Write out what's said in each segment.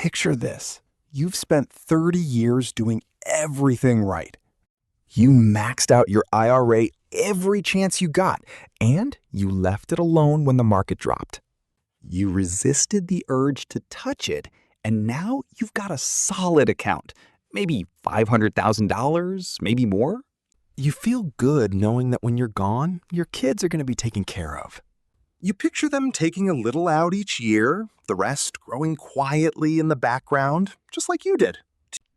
Picture this. You've spent 30 years doing everything right. You maxed out your IRA every chance you got, and you left it alone when the market dropped. You resisted the urge to touch it, and now you've got a solid account, maybe $500,000, maybe more. You feel good knowing that when you're gone, your kids are going to be taken care of. You picture them taking a little out each year, the rest growing quietly in the background, just like you did.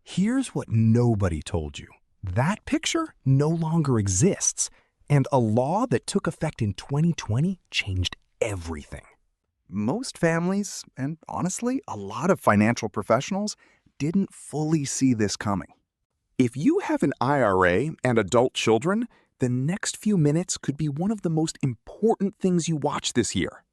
Here's what nobody told you. That picture no longer exists, and a law that took effect in 2020 changed everything. Most families, and honestly, a lot of financial professionals, didn't fully see this coming. If you have an IRA and adult children, the next few minutes could be one of the most important things you watch this year.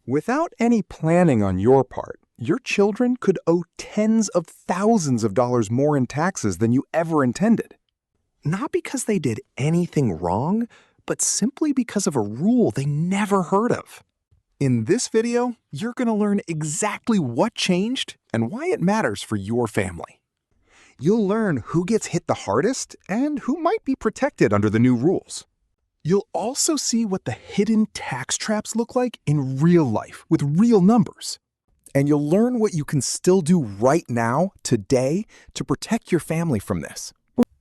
Without any planning on your part, your children could owe tens of thousands of dollars more in taxes than you ever intended. Not because they did anything wrong, but simply because of a rule they never heard of. In this video, you're going to learn exactly what changed and why it matters for your family. You'll learn who gets hit the hardest and who might be protected under the new rules. You'll also see what the hidden tax traps look like in real life with real numbers. And you'll learn what you can still do right now, today, to protect your family from this.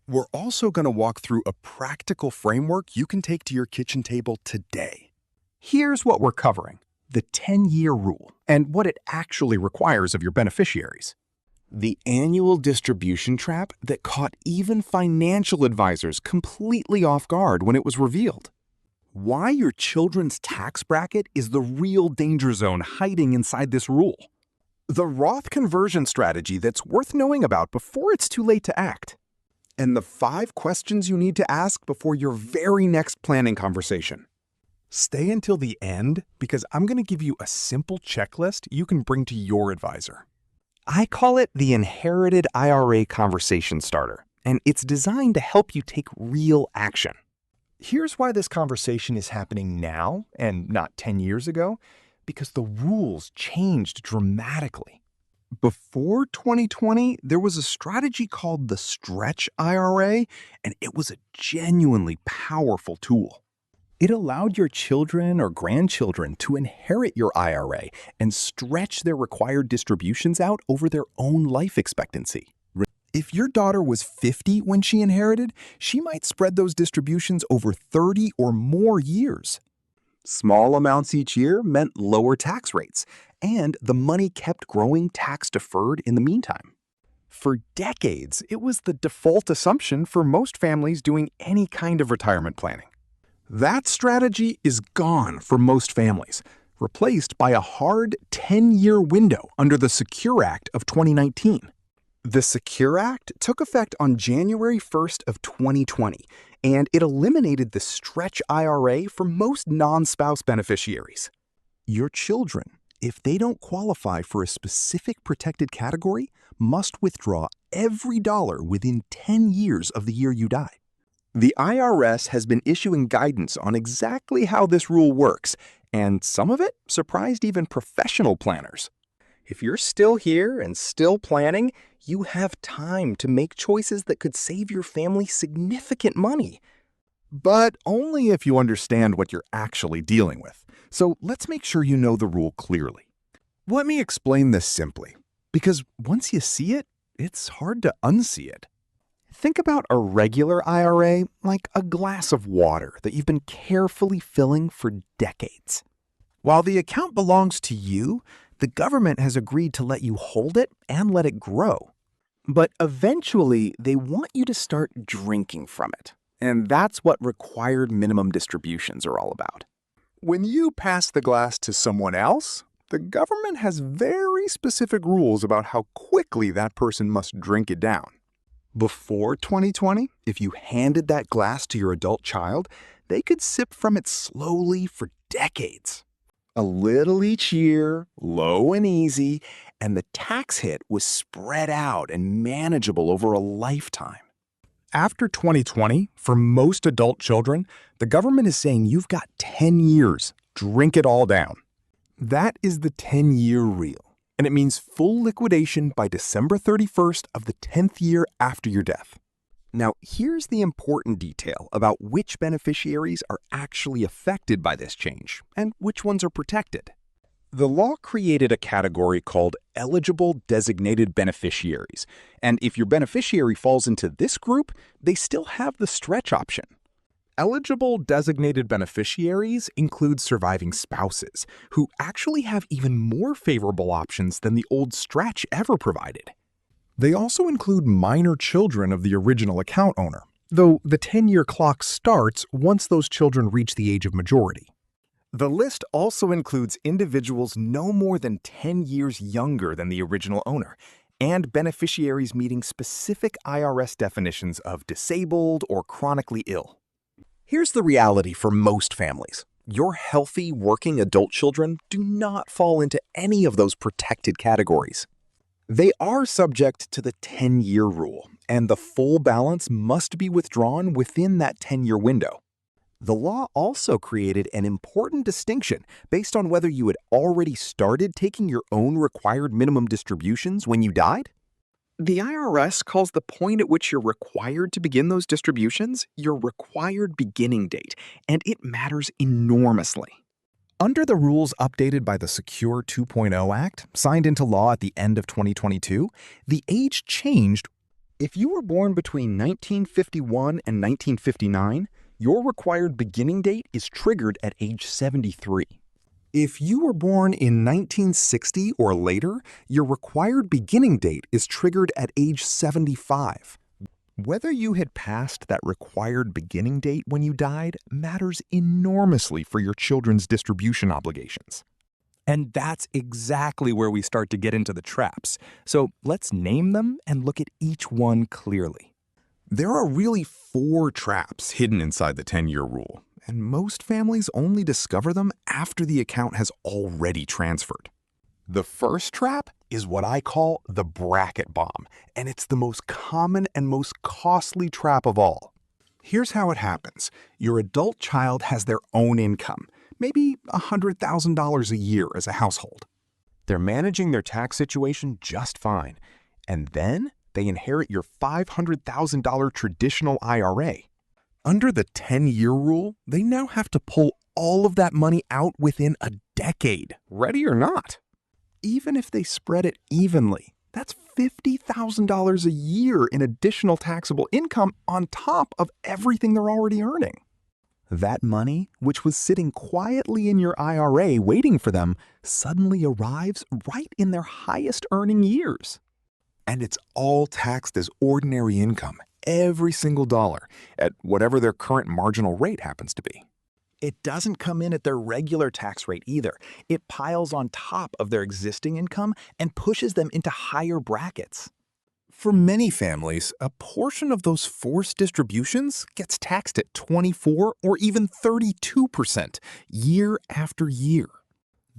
We're also going to walk through a practical framework you can take to your kitchen table today. Here's what we're covering: the 10-year rule and what it actually requires of your beneficiaries. The annual distribution trap that caught even financial advisors completely off guard when it was revealed. Why your children's tax bracket is the real danger zone hiding inside this rule. The Roth conversion strategy that's worth knowing about before it's too late to act. And the 5 questions you need to ask before your very next planning conversation. Stay until the end because I'm going to give you a simple checklist you can bring to your advisor. I call it the Inherited IRA Conversation Starter, and it's designed to help you take real action. Here's why this conversation is happening now and not 10 years ago, because the rules changed dramatically. Before 2020, there was a strategy called the Stretch IRA, and it was a genuinely powerful tool. It allowed your children or grandchildren to inherit your IRA and stretch their required distributions out over their own life expectancy. If your daughter was 50 when she inherited, she might spread those distributions over 30 or more years. Small amounts each year meant lower tax rates, and the money kept growing tax-deferred in the meantime. For decades, it was the default assumption for most families doing any kind of retirement planning. That strategy is gone for most families, replaced by a hard 10-year window under the Secure Act of 2019. The Secure Act took effect on January 1st of 2020, and it eliminated the Stretch IRA for most non-spouse beneficiaries. Your children, if they don't qualify for a specific protected category, must withdraw every dollar within 10 years of the year you die. The IRS has been issuing guidance on exactly how this rule works, and some of it surprised even professional planners. If you're still here and still planning, you have time to make choices that could save your family significant money. But only if you understand what you're actually dealing with. So let's make sure you know the rule clearly. Let me explain this simply, because once you see it, it's hard to unsee it. Think about a regular IRA like a glass of water that you've been carefully filling for decades. While the account belongs to you, the government has agreed to let you hold it and let it grow. But eventually, they want you to start drinking from it. And that's what required minimum distributions are all about. When you pass the glass to someone else, the government has very specific rules about how quickly that person must drink it down. Before 2020, if you handed that glass to your adult child, they could sip from it slowly for decades. A little each year, low and easy, and the tax hit was spread out and manageable over a lifetime. After 2020, for most adult children, the government is saying you've got 10 years, drink it all down. That is the 10-year rule. and it means full liquidation by December 31st of the 10th year after your death. Now, here's the important detail about which beneficiaries are actually affected by this change and which ones are protected. The law created a category called eligible designated beneficiaries, and if your beneficiary falls into this group, they still have the stretch option. Eligible designated beneficiaries include surviving spouses, who actually have even more favorable options than the old stretch ever provided. They also include minor children of the original account owner, though the 10-year clock starts once those children reach the age of majority. The list also includes individuals no more than 10 years younger than the original owner, and beneficiaries meeting specific IRS definitions of disabled or chronically ill. Here's the reality for most families. Your healthy, working adult children do not fall into any of those protected categories. They are subject to the 10-year rule, and the full balance must be withdrawn within that 10-year window. The law also created an important distinction based on whether you had already started taking your own required minimum distributions when you died. The IRS calls the point at which you're required to begin those distributions your required beginning date, and it matters enormously. Under the rules updated by the Secure 2.0 Act, signed into law at the end of 2022, the age changed. If you were born between 1951 and 1959, your required beginning date is triggered at age 73. If you were born in 1960 or later, your required beginning date is triggered at age 75. Whether you had passed that required beginning date when you died matters enormously for your children's distribution obligations. And that's exactly where we start to get into the traps. So let's name them and look at each one clearly. There are really 4 traps hidden inside the 10-year rule, and most families only discover them after the account has already transferred. The first trap is what I call the bracket bomb, and it's the most common and most costly trap of all. Here's how it happens. Your adult child has their own income, maybe $100,000 a year as a household. They're managing their tax situation just fine, and then they inherit your $500,000 traditional IRA. Under the 10-year rule, they now have to pull all of that money out within a decade, ready or not. Even if they spread it evenly, that's $50,000 a year in additional taxable income on top of everything they're already earning. That money, which was sitting quietly in your IRA waiting for them, suddenly arrives right in their highest earning years. And it's all taxed as ordinary income, every single dollar, at whatever their current marginal rate happens to be. It doesn't come in at their regular tax rate either. It piles on top of their existing income and pushes them into higher brackets. For many families, a portion of those forced distributions gets taxed at 24 or even 32% year after year.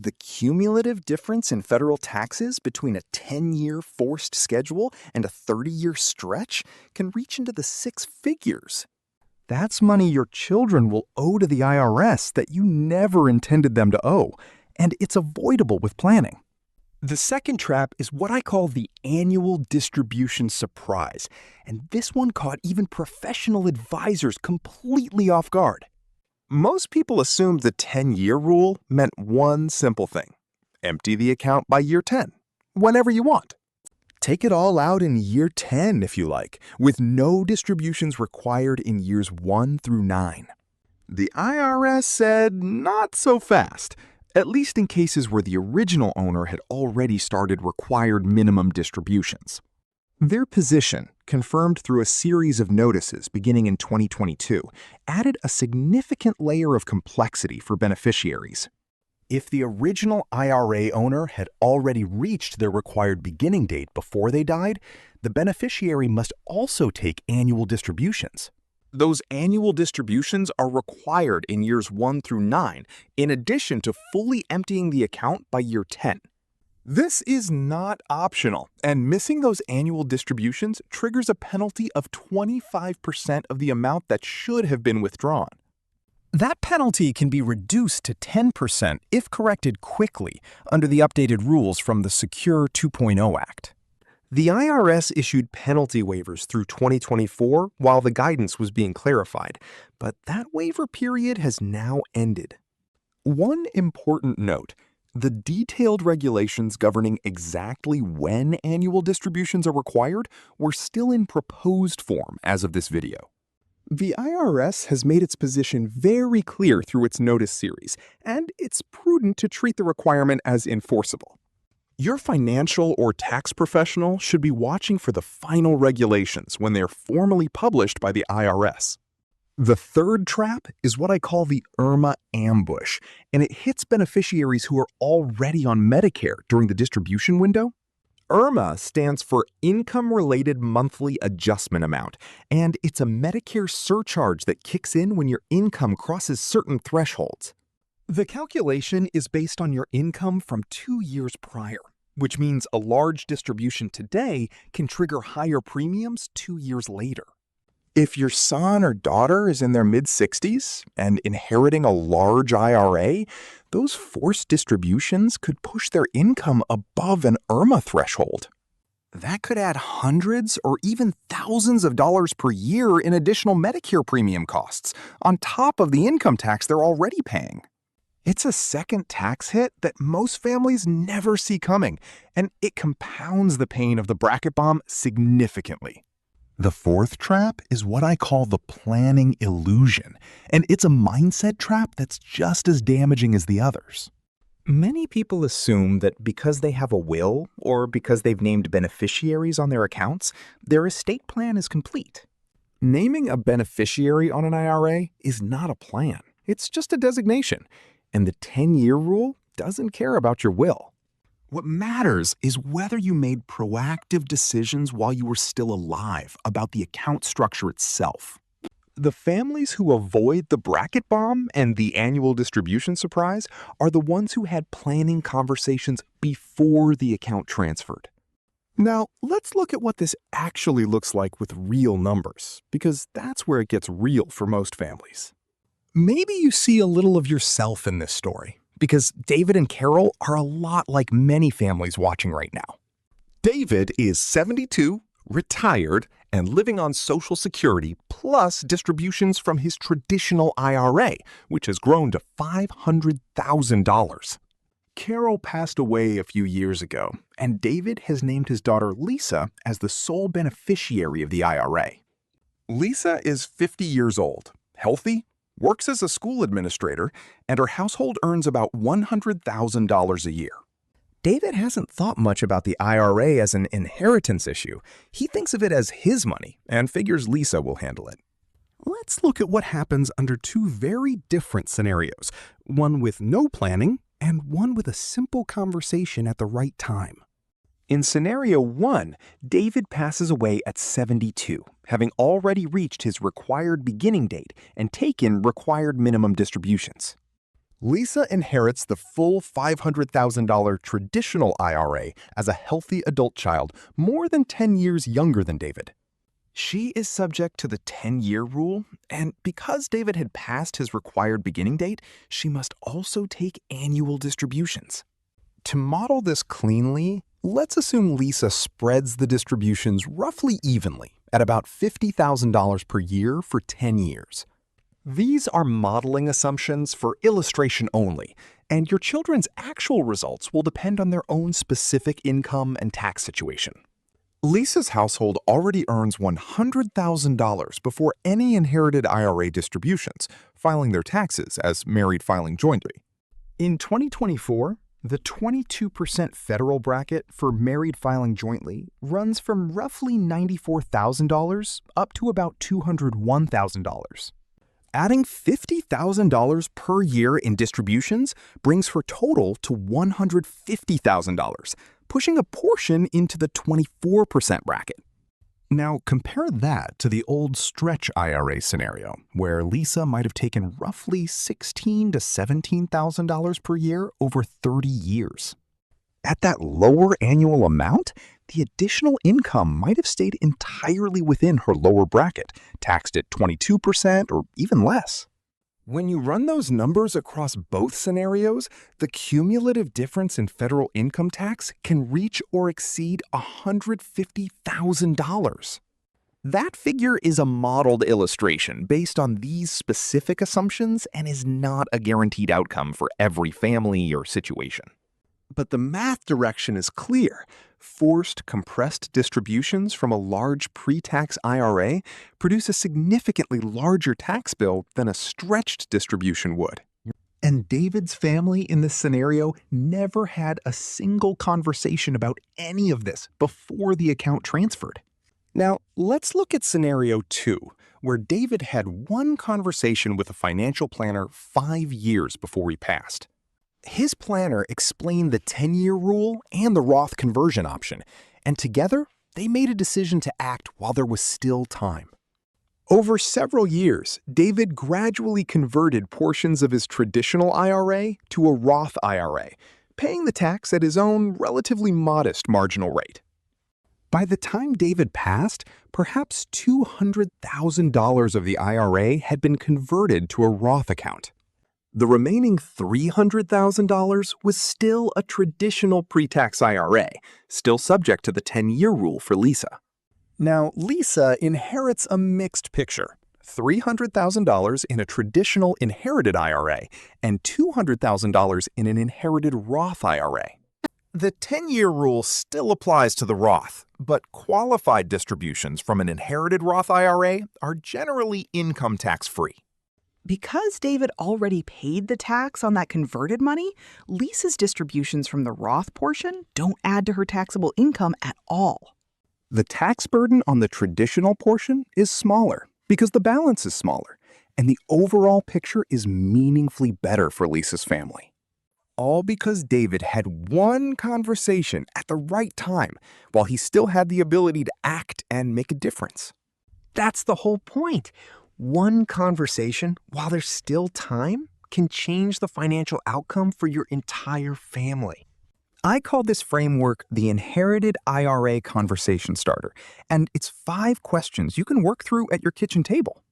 The cumulative difference in federal taxes between a 10-year forced schedule and a 30-year stretch can reach into the 6 figures. That's money your children will owe to the IRS that you never intended them to owe, and it's avoidable with planning. The second trap is what I call the annual distribution surprise, and this one caught even professional advisors completely off guard. Most people assumed the 10-year rule meant one simple thing: empty the account by year 10, whenever you want. Take it all out in year 10 if you like, with no distributions required in years 1 through 9. The IRS said not so fast, at least in cases where the original owner had already started required minimum distributions. Their position, confirmed through a series of notices beginning in 2022, added a significant layer of complexity for beneficiaries. If the original IRA owner had already reached their required beginning date before they died, the beneficiary must also take annual distributions. Those annual distributions are required in years 1 through 9, in addition to fully emptying the account by year 10. This is not optional, and missing those annual distributions triggers a penalty of 25% of the amount that should have been withdrawn. That penalty can be reduced to 10% if corrected quickly under the updated rules from the Secure 2.0 Act. The IRS issued penalty waivers through 2024 while the guidance was being clarified, but that waiver period has now ended. One important note: the detailed regulations governing exactly when annual distributions are required were still in proposed form as of this video. The IRS has made its position very clear through its notice series, and it's prudent to treat the requirement as enforceable. Your financial or tax professional should be watching for the final regulations when they're formally published by the IRS. The third trap is what I call the IRMA ambush, and it hits beneficiaries who are already on Medicare during the distribution window. IRMA stands for Income-Related Monthly Adjustment Amount, and it's a Medicare surcharge that kicks in when your income crosses certain thresholds. The calculation is based on your income from 2 years prior, which means a large distribution today can trigger higher premiums 2 years later. If your son or daughter is in their mid-60s and inheriting a large IRA, those forced distributions could push their income above an IRMA threshold. That could add hundreds or even thousands of dollars per year in additional Medicare premium costs, on top of the income tax they're already paying. It's a second tax hit that most families never see coming, and it compounds the pain of the bracket bomb significantly. The fourth trap is what I call the planning illusion, and it's a mindset trap that's just as damaging as the others. Many people assume that because they have a will or because they've named beneficiaries on their accounts, their estate plan is complete. Naming a beneficiary on an IRA is not a plan. It's just a designation, and the 10-year rule doesn't care about your will. What matters is whether you made proactive decisions while you were still alive about the account structure itself. The families who avoid the bracket bomb and the annual distribution surprise are the ones who had planning conversations before the account transferred. Now, let's look at what this actually looks like with real numbers, because that's where it gets real for most families. Maybe you see a little of yourself in this story, because David and Carol are a lot like many families watching right now. David is 72, retired, and living on Social Security plus distributions from his traditional IRA, which has grown to $500,000. Carol passed away a few years ago, and David has named his daughter Lisa as the sole beneficiary of the IRA. Lisa is 50 years old, healthy, works as a school administrator, and her household earns about $100,000 a year. David hasn't thought much about the IRA as an inheritance issue. He thinks of it as his money and figures Lisa will handle it. Let's look at what happens under two very different scenarios, one with no planning and one with a simple conversation at the right time. In scenario 1, David passes away at 72, having already reached his required beginning date and taken required minimum distributions. Lisa inherits the full $500,000 traditional IRA as a healthy adult child more than 10 years younger than David. She is subject to the 10-year rule, and because David had passed his required beginning date, she must also take annual distributions. To model this cleanly, let's assume Lisa spreads the distributions roughly evenly at about $50,000 per year for 10 years. These are modeling assumptions for illustration only, and your children's actual results will depend on their own specific income and tax situation. Lisa's household already earns $100,000 before any inherited IRA distributions, filing their taxes as married filing jointly. In 2024, the 22% federal bracket for married filing jointly runs from roughly $94,000 up to about $201,000. Adding $50,000 per year in distributions brings her total to $150,000, pushing a portion into the 24% bracket. Now, compare that to the old Stretch IRA scenario, where Lisa might have taken roughly $16,000 to $17,000 per year over 30 years. At that lower annual amount, the additional income might have stayed entirely within her lower bracket, taxed at 22% or even less. When you run those numbers across both scenarios, the cumulative difference in federal income tax can reach or exceed $150,000. That figure is a modeled illustration based on these specific assumptions and is not a guaranteed outcome for every family or situation. But the math direction is clear. Forced compressed distributions from a large pre-tax IRA produce a significantly larger tax bill than a stretched distribution would. And David's family in this scenario never had a single conversation about any of this before the account transferred. Now, let's look at scenario 2, where David had one conversation with a financial planner 5 years before he passed. His planner explained the 10-year rule and the Roth conversion option, and together they made a decision to act while there was still time. Over several years, David gradually converted portions of his traditional IRA to a Roth IRA, paying the tax at his own relatively modest marginal rate. By the time David passed, perhaps $200,000 of the IRA had been converted to a Roth account. The remaining $300,000 was still a traditional pre-tax IRA, still subject to the 10-year rule for Lisa. Now, Lisa inherits a mixed picture: $300,000 in a traditional inherited IRA and $200,000 in an inherited Roth IRA. The 10-year rule still applies to the Roth, but qualified distributions from an inherited Roth IRA are generally income tax-free. Because David already paid the tax on that converted money, Lisa's distributions from the Roth portion don't add to her taxable income at all. The tax burden on the traditional portion is smaller because the balance is smaller, and the overall picture is meaningfully better for Lisa's family. All because David had one conversation at the right time while he still had the ability to act and make a difference. That's the whole point. One conversation, while there's still time, can change the financial outcome for your entire family. I call this framework the Inherited IRA Conversation Starter, and it's 5 questions you can work through at your kitchen table.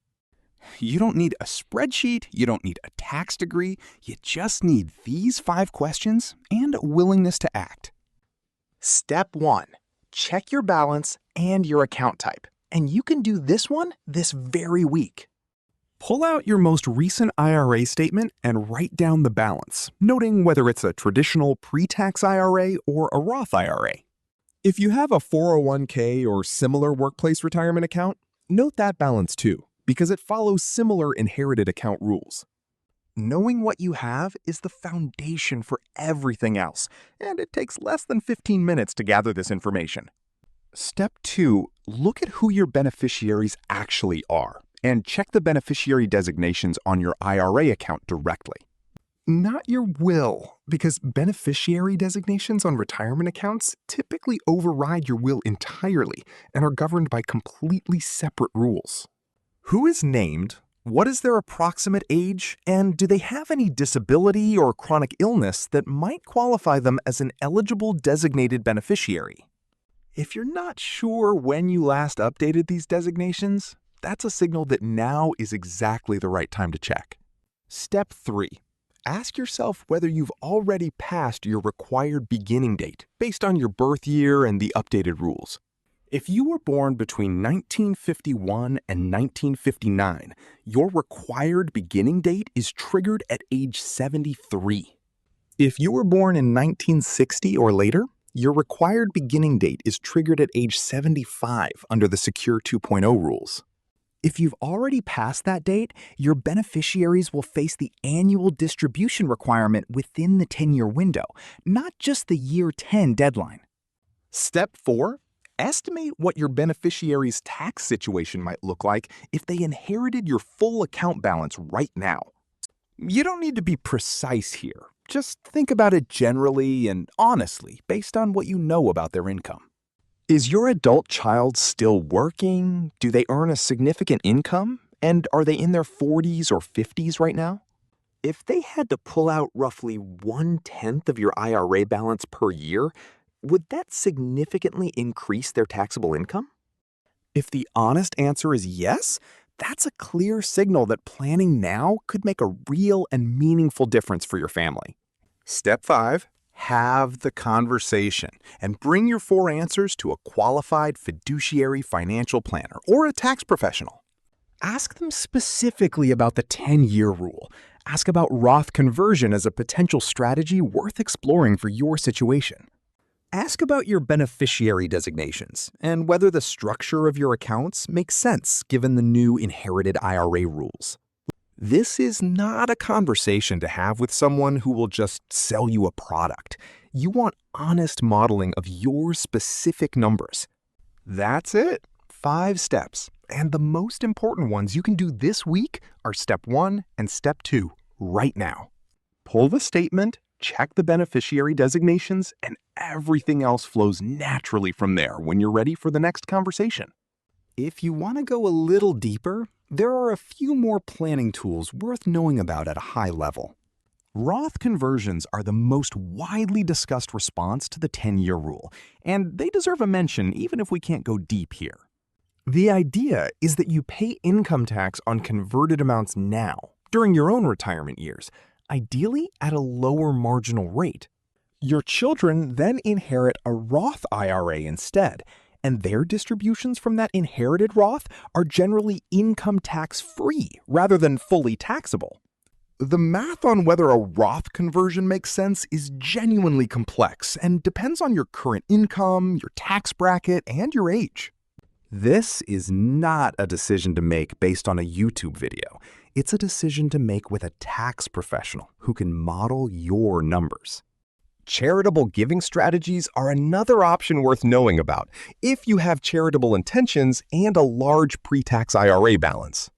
You don't need a spreadsheet, you don't need a tax degree, you just need these 5 questions and a willingness to act. Step 1. Check your balance and your account type. And you can do this one this very week. Pull out your most recent IRA statement and write down the balance, noting whether it's a traditional pre-tax IRA or a Roth IRA. If you have a 401k or similar workplace retirement account, note that balance too, because it follows similar inherited account rules. Knowing what you have is the foundation for everything else, and it takes less than 15 minutes to gather this information. Step 2, look at who your beneficiaries actually are, and check the beneficiary designations on your IRA account directly. Not your will, because beneficiary designations on retirement accounts typically override your will entirely and are governed by completely separate rules. Who is named? What is their approximate age? And do they have any disability or chronic illness that might qualify them as an eligible designated beneficiary? If you're not sure when you last updated these designations, that's a signal that now is exactly the right time to check. Step 3. Ask yourself whether you've already passed your required beginning date based on your birth year and the updated rules. If you were born between 1951 and 1959, your required beginning date is triggered at age 73. If you were born in 1960 or later, your required beginning date is triggered at age 75 under the Secure 2.0 rules. If you've already passed that date, your beneficiaries will face the annual distribution requirement within the 10-year window, not just the year 10 deadline. Step 4. Estimate what your beneficiary's tax situation might look like if they inherited your full account balance right now. You don't need to be precise here. Just think about it generally and honestly based on what you know about their income. Is your adult child still working? Do they earn a significant income? And are they in their 40s or 50s right now? If they had to pull out roughly 1/10 of your IRA balance per year, would that significantly increase their taxable income? If the honest answer is yes, That's a clear signal that planning now could make a real and meaningful difference for your family. Step 5. Have the conversation and bring your 4 answers to a qualified fiduciary financial planner or a tax professional. Ask them specifically about the 10-year rule. Ask about Roth conversion as a potential strategy worth exploring for your situation. Ask about your beneficiary designations and whether the structure of your accounts makes sense given the new inherited IRA rules. This is not a conversation to have with someone who will just sell you a product. You want honest modeling of your specific numbers. That's it. 5 steps. And the most important ones you can do this week are step 1 and step 2 right now. Pull the statement, check the beneficiary designations, and everything else flows naturally from there when you're ready for the next conversation. If you want to go a little deeper, there are a few more planning tools worth knowing about at a high level. Roth conversions are the most widely discussed response to the 10-year rule, and they deserve a mention even if we can't go deep here. The idea is that you pay income tax on converted amounts now, during your own retirement years, ideally at a lower marginal rate. Your children then inherit a Roth IRA instead, and their distributions from that inherited Roth are generally income tax-free rather than fully taxable. The math on whether a Roth conversion makes sense is genuinely complex and depends on your current income, your tax bracket, and your age. This is not a decision to make based on a YouTube video. It's a decision to make with a tax professional who can model your numbers. Charitable giving strategies are another option worth knowing about if you have charitable intentions and a large pre-tax IRA balance.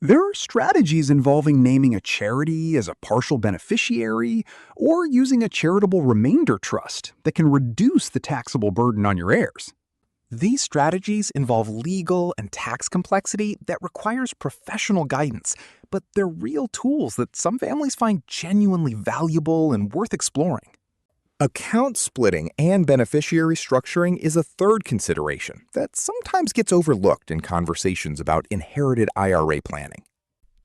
There are strategies involving naming a charity as a partial beneficiary or using a charitable remainder trust that can reduce the taxable burden on your heirs. These strategies involve legal and tax complexity that requires professional guidance, but they're real tools that some families find genuinely valuable and worth exploring. Account splitting and beneficiary structuring is a third consideration that sometimes gets overlooked in conversations about inherited IRA planning.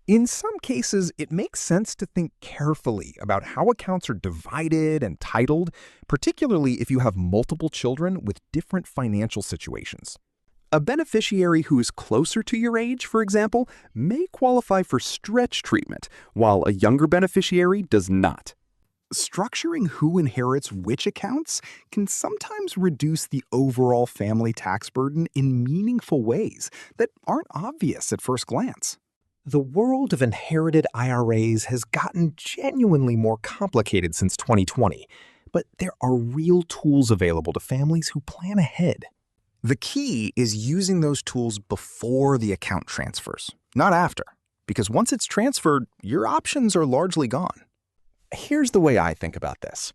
In some cases, it makes sense to think carefully about how accounts are divided and titled, particularly if you have multiple children with different financial situations. A beneficiary who is closer to your age, for example, may qualify for stretch treatment, while a younger beneficiary does not. Structuring who inherits which accounts can sometimes reduce the overall family tax burden in meaningful ways that aren't obvious at first glance. The world of inherited IRAs has gotten genuinely more complicated since 2020, but there are real tools available to families who plan ahead. The key is using those tools before the account transfers, not after, because once it's transferred, your options are largely gone. Here's the way I think about this.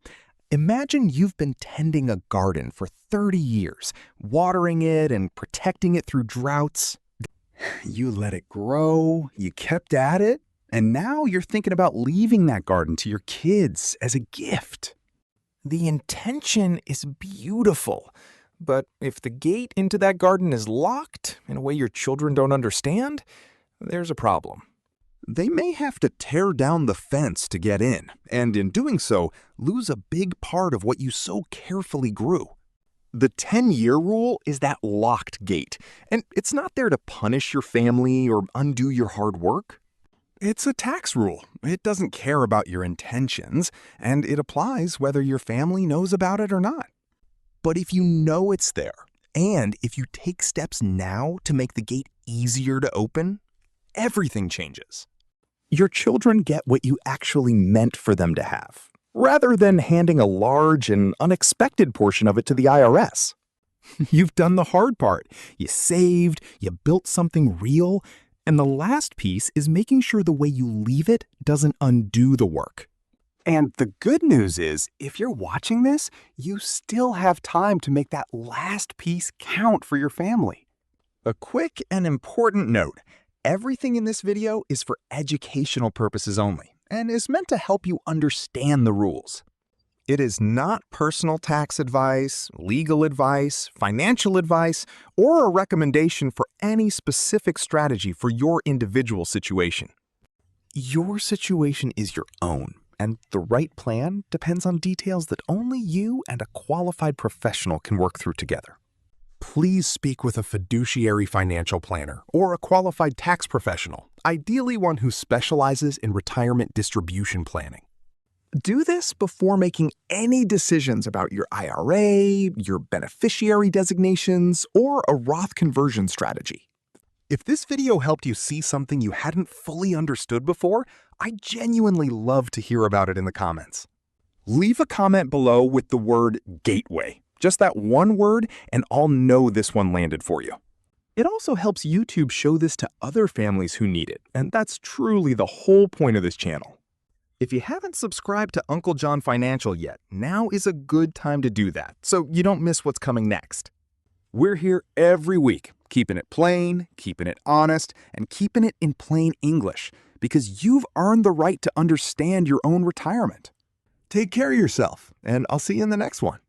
Imagine you've been tending a garden for 30 years, watering it and protecting it through droughts. You let it grow, you kept at it, and now you're thinking about leaving that garden to your kids as a gift. The intention is beautiful, but if the gate into that garden is locked in a way your children don't understand, there's a problem. They may have to tear down the fence to get in, and in doing so, lose a big part of what you so carefully grew. The 10-year rule is that locked gate, and it's not there to punish your family or undo your hard work. It's a tax rule. It doesn't care about your intentions, and it applies whether your family knows about it or not. But if you know it's there, and if you take steps now to make the gate easier to open, everything changes. Your children get what you actually meant for them to have, rather than handing a large and unexpected portion of it to the IRS. You've done the hard part. You saved, you built something real, and the last piece is making sure the way you leave it doesn't undo the work. And the good news is, if you're watching this, you still have time to make that last piece count for your family. A quick and important note. Everything in this video is for educational purposes only and is meant to help you understand the rules. It is not personal tax advice, legal advice, financial advice, or a recommendation for any specific strategy for your individual situation. Your situation is your own, and the right plan depends on details that only you and a qualified professional can work through together. Please speak with a fiduciary financial planner or a qualified tax professional, ideally one who specializes in retirement distribution planning. Do this before making any decisions about your IRA, your beneficiary designations, or a Roth conversion strategy. If this video helped you see something you hadn't fully understood before, I'd genuinely love to hear about it in the comments. Leave a comment below with the word gateway. Just that one word, and I'll know this one landed for you. It also helps YouTube show this to other families who need it, and that's truly the whole point of this channel. If you haven't subscribed to Uncle John Financial yet, now is a good time to do that, so you don't miss what's coming next. We're here every week, keeping it plain, keeping it honest, and keeping it in plain English, because you've earned the right to understand your own retirement. Take care of yourself, and I'll see you in the next one.